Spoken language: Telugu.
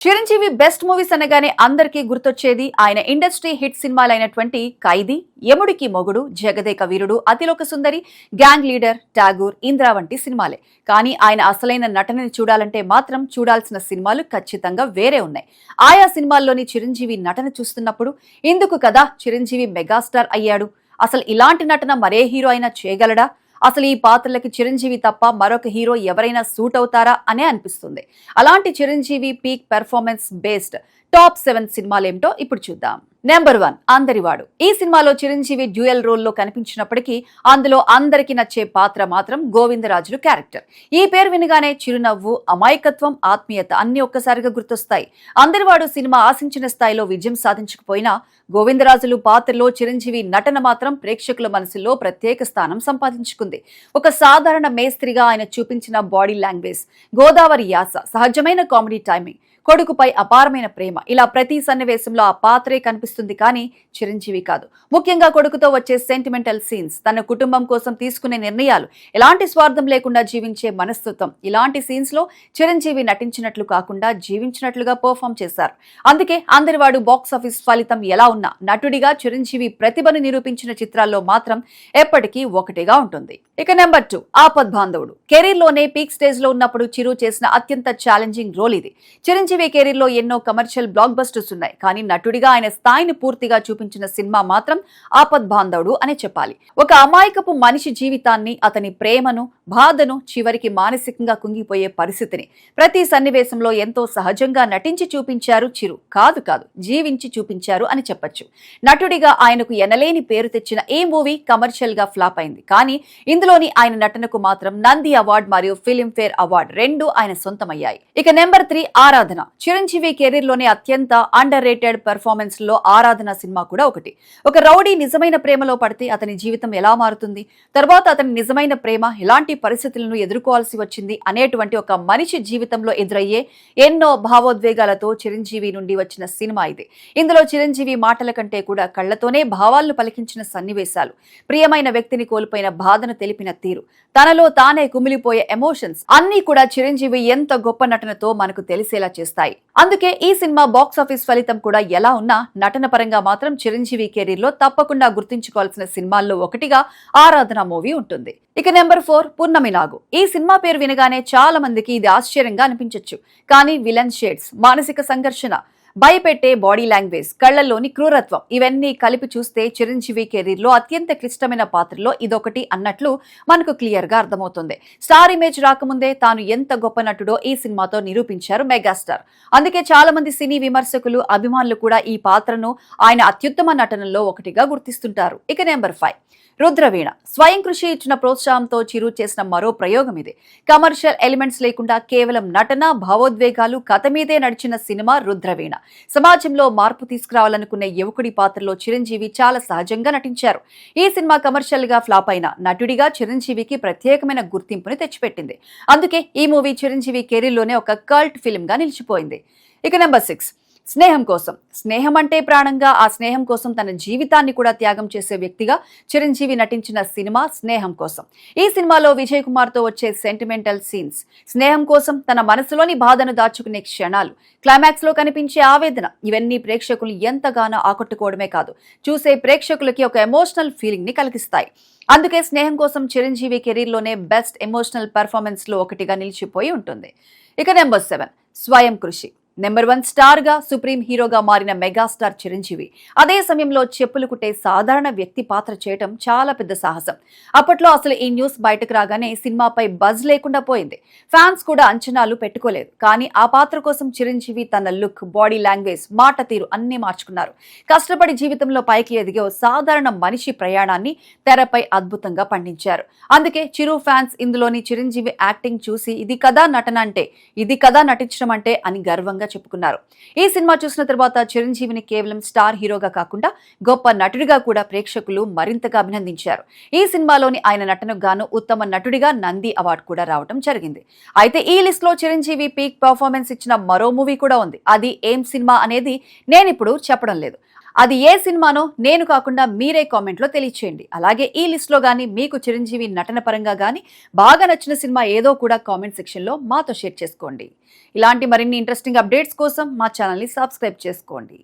చిరంజీవి బెస్ట్ మూవీస్ అనగానే అందరికీ గుర్తొచ్చేది ఆయన ఇండస్ట్రీ హిట్ సినిమాలైనటువంటి ఖైదీ, యముడికి మొగుడు, జగదేక వీరుడు, అతిలోక సుందరి, గ్యాంగ్ లీడర్, ఠాగూర్, ఇంద్ర వంటి సినిమాలే. కానీ ఆయన అసలైన నటనని చూడాలంటే మాత్రం చూడాల్సిన సినిమాలు ఖచ్చితంగా వేరే ఉన్నాయి. ఆయా సినిమాల్లోని చిరంజీవి నటన చూస్తున్నప్పుడు ఇందుకు కదా చిరంజీవి మెగాస్టార్ అయ్యాడు, అసలు ఇలాంటి నటన మరే హీరో అయినా చేయగలడా, అసలు ఈ పాత్రలకి చిరంజీవి తప్ప మరొక హీరో ఎవరైనా సూట్ అవుతారా అనే అనిపిస్తుంది. అలాంటి Chiranjeevi peak performance based top 7 సినిమాలేమిటో ఇప్పుడు చూద్దాం. నెంబర్ 1 అందరివాడు. ఈ సినిమాలో చిరంజీవి డ్యూయల్ రోల్లో కనిపించినప్పటికీ అందులో అందరికీ నచ్చే పాత్ర మాత్రం గోవిందరాజులు క్యారెక్టర్. ఈ పేరు వినగానే చిరునవ్వు, అమాయకత్వం, ఆత్మీయత అన్ని ఒక్కసారిగా గుర్తొస్తాయి. అందరివాడు సినిమా ఆశించిన స్థాయిలో విజయం సాధించకపోయినా గోవిందరాజులు పాత్రలో చిరంజీవి నటన మాత్రం ప్రేక్షకుల మనసులో ప్రత్యేక స్థానం సంపాదించుకుంది. ఒక సాధారణ మేస్త్రిగా ఆయన చూపించిన బాడీ లాంగ్వేజ్, గోదావరి యాస, సహజమైన కామెడీ టైమింగ్, కొడుకుపై అపారమైన ప్రేమ, ఇలా ప్రతి సన్నివేశంలో ఆ పాత్రే కనిపిస్తుంది కానీ చిరంజీవి కాదు. ముఖ్యంగా కొడుకుతో వచ్చే సెంటిమెంటల్ సీన్స్, తన కుటుంబం కోసం తీసుకునే నిర్ణయాలు, ఎలాంటి స్వార్థం లేకుండా జీవించే మనస్తత్వం, ఇలాంటి సీన్స్ లో చిరంజీవి నటించినట్లు కాకుండా జీవించినట్లుగా పర్ఫామ్ చేశారు. అందుకే అందరివాడు బాక్సాఫీస్ ఫలితం ఎలా ఉన్నా నటుడిగా చిరంజీవి ప్రతిభను నిరూపించిన చిత్రాల్లో మాత్రం ఎప్పటికీ ఒకటిగా ఉంటుంది. ఇక నెంబర్ 2 ఆపద్ బాంధవుడు. కెరీర్ లోనే పీక్ స్టేజ్ లో ఉన్నప్పుడు చిరు చేసిన అత్యంత ఛాలెంజింగ్ రోల్ ఇది. చిరంజీవి కెరీర్ లో ఎన్నో కమర్షియల్ బ్లాక్ బస్టర్స్ ఉన్నాయి, కానీ నటుడిగా ఆయన స్థాయిని పూర్తిగా చూపించిన సినిమా మాత్రం ఆపద్ బాంధవుడు అనే చెప్పాలి. ఒక అమాయకపు మనిషి జీవితాన్ని, అతని ప్రేమను, బాధను, చివరికి మానసికంగా కుంగిపోయే పరిస్థితిని ప్రతి సన్నివేశంలో ఎంతో సహజంగా నటించి చూపించారు చిరు. కాదు జీవించి చూపించారు అని చెప్పొచ్చు. నటుడిగా ఆయనకు ఎనలేని పేరు తెచ్చిన ఈ మూవీ కమర్షియల్ గా ఫ్లాప్ అయింది, కానీ ఇందులోని ఆయన నటనకు మాత్రం నంది అవార్డు మరియు ఫిలింఫేర్ అవార్డు రెండూ ఆయన సొంతమయ్యాయి. ఇక నెంబర్ 3 ఆరాధన. చిరంజీవి కెరీర్ లోనే అత్యంత అండర్ రేటెడ్ పెర్ఫార్మెన్స్ లో ఆరాధన సినిమా కూడా ఒకటి. ఒక రౌడీ నిజమైన ప్రేమలో పడితే అతని జీవితం ఎలా మారుతుంది, తర్వాత అతని నిజమైన ప్రేమ ఎలాంటి పరిస్థితులను ఎదుర్కోవాల్సి వచ్చింది అనేటువంటి ఒక మనిషి జీవితంలో ఎదురయ్యే ఎన్నో భావోద్వేగాలతో చిరంజీవి నుండి వచ్చిన సినిమా ఇది. ఇందులో చిరంజీవి మాటల కంటే కూడా కళ్లతోనే భావాలను పలికించిన సన్నివేశాలు, ప్రియమైన వ్యక్తిని కోల్పోయిన బాధను తెలిపిన తీరు, తనలో తానే కుమిలిపోయే ఎమోషన్స్ అన్ని కూడా చిరంజీవి ఎంత గొప్ప నటనతో మనకు తెలిసేలా చేస్తాయి. అందుకే ఈ సినిమా బాక్సాఫీస్ ఫలితం కూడా ఎలా ఉన్నా నటన పరంగా మాత్రం చిరంజీవి కెరీర్ లో తప్పకుండా గుర్తుంచుకోవాల్సిన సినిమాల్లో ఒకటిగా ఆరాధన మూవీ ఉంటుంది. ఇక నెంబర్ 4 పున్నమి నాగు. ఈ సినిమా పేరు వినగానే చాలా మందికి ఇది ఆశ్చర్యంగా అనిపించొచ్చు, కానీ విలన్ షేడ్స్, మానసిక సంఘర్షణ, భయపెట్టే బాడీ లాంగ్వేజ్, కళ్లలోని క్రూరత్వం ఇవన్నీ కలిపి చూస్తే చిరంజీవి కెరీర్ లో అత్యంత క్లిష్టమైన పాత్రలో ఇదొకటి అన్నట్లు మనకు క్లియర్ గా అర్థమవుతుంది. స్టార్ ఇమేజ్ రాకముందే తాను ఎంత గొప్ప నటుడో ఈ సినిమాతో నిరూపించారు మెగాస్టార్. అందుకే చాలా మంది సినీ విమర్శకులు, అభిమానులు కూడా ఈ పాత్రను ఆయన అత్యుత్తమ నటనలో ఒకటిగా గుర్తిస్తుంటారు. ఇక నెంబర్ 5 రుద్రవీణ. స్వయం కృషి ఇచ్చిన ప్రోత్సాహంతో చిరు చేసిన మరో ప్రయోగం ఇది. కమర్షియల్ ఎలిమెంట్స్ లేకుండా కేవలం నటన, భావోద్వేగాలు, కథ మీదే నడిచిన సినిమా రుద్రవీణ. సమాజంలో మార్పు తీసుకురావాలనుకునే యువకుడి పాత్రలో చిరంజీవి చాలా సహజంగా నటించారు. ఈ సినిమా కమర్షియల్ గా ఫ్లాప్ అయిన నటుడిగా చిరంజీవికి ప్రత్యేకమైన గుర్తింపుని తెచ్చిపెట్టింది. అందుకే ఈ మూవీ చిరంజీవి కెరీర్ లోనే ఒక కల్ట్ ఫిల్మ్ గా నిలిచిపోయింది. ఇక నెంబర్ 6 స్నేహం కోసం. స్నేహం అంటే ప్రాణంగా, ఆ స్నేహం కోసం తన జీవితాన్ని కూడా త్యాగం చేసే వ్యక్తిగా చిరంజీవి నటించిన సినిమా స్నేహం కోసం. ఈ సినిమాలో విజయ్ కుమార్ తో వచ్చే సెంటిమెంటల్ సీన్స్, స్నేహం కోసం తన మనసులోని బాధను దాచుకునే క్షణాలు, క్లైమాక్స్ లో కనిపించే ఆవేదన, ఇవన్నీ ప్రేక్షకులు ఎంతగానో ఆకట్టుకోవడమే కాదు, చూసే ప్రేక్షకులకి ఒక ఎమోషనల్ ఫీలింగ్ ని కలిగిస్తాయి. అందుకే స్నేహం కోసం చిరంజీవి కెరీర్ లోనే బెస్ట్ ఎమోషనల్ పెర్ఫార్మెన్స్ లో ఒకటిగా నిలిచిపోయి ఉంటుంది. ఇక నెంబర్ 7 స్వయం కృషి. నెంబర్ 1 స్టార్ గా, సుప్రీం హీరోగా మారిన మెగాస్టార్ చిరంజీవి అదే సమయంలో చెప్పులు కుట్టే సాధారణ వ్యక్తి పాత్ర చేయటం చాలా పెద్ద సాహసం. అప్పట్లో అసలు ఈ న్యూస్ బయటకు రాగానే సినిమాపై బజ్ లేకుండా పోయింది. ఫ్యాన్స్ కూడా అంచనాలు పెట్టుకోలేదు. కానీ ఆ పాత్ర కోసం చిరంజీవి తన లుక్, బాడీ లాంగ్వేజ్, మాట తీరు అన్నీ మార్చుకున్నారు. కష్టపడి జీవితంలో పైకి ఎదిగే ఓ సాధారణ మనిషి ప్రయాణాన్ని తెరపై అద్భుతంగా పండించారు. అందుకే చిరు ఫ్యాన్స్ ఇందులోని చిరంజీవి యాక్టింగ్ చూసి ఇది కదా నటన అంటే, ఇది కదా నటించడం అంటే అని గర్వంగా చెప్పుకున్నారు. ఈ సినిమా చూసిన తర్వాత చిరంజీవిని కేవలం స్టార్ హీరోగా కాకుండా గొప్ప నటుడిగా కూడా ప్రేక్షకులు మరింతగా అభినందించారు. ఈ సినిమాలోని ఆయన నటనకు గాను ఉత్తమ నటుడిగా నంది అవార్డు కూడా రావడం జరిగింది. అయితే ఈ లిస్ట్ లో చిరంజీవి పీక్ పర్ఫార్మెన్స్ ఇచ్చిన మరో మూవీ కూడా ఉంది. అది ఏం సినిమా అనేది నేనిప్పుడు చెప్పడం లేదు. అది ఏ సినిమానో నేను కాకుండా మీరే కామెంట్లో తెలియచేయండి. అలాగే ఈ లిస్ట్లో కానీ మీకు చిరంజీవి నటన పరంగా కానీ బాగా నచ్చిన సినిమా ఏదో కూడా కామెంట్ సెక్షన్లో మాతో షేర్ చేసుకోండి. ఇలాంటి మరిన్ని ఇంట్రెస్టింగ్ అప్డేట్స్ కోసం మా ఛానల్ని సబ్స్క్రైబ్ చేసుకోండి.